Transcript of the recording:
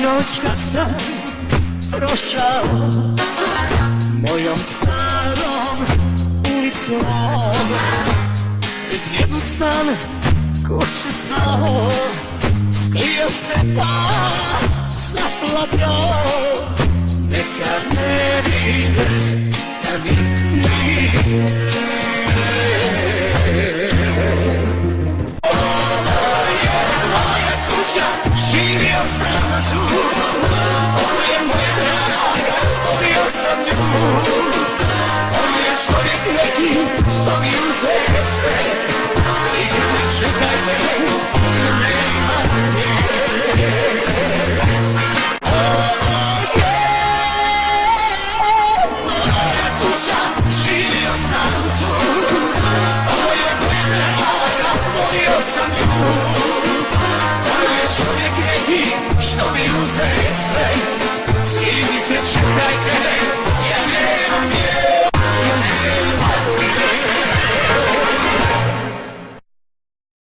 noć kad sam prošao mojom starom ulicom, pred jednu sam kuću stao, skrio se pa zaplakao. Neka ne vide da mi nije. Ovo je moja kuća, živio sam tu. Ovo je moja draga, volio sam nju. Ovo je čovjek neki što mi uze sve. Slikajte, čekajte, nema nje. Sam nju, ovo je čovjek neki što mi uze sve.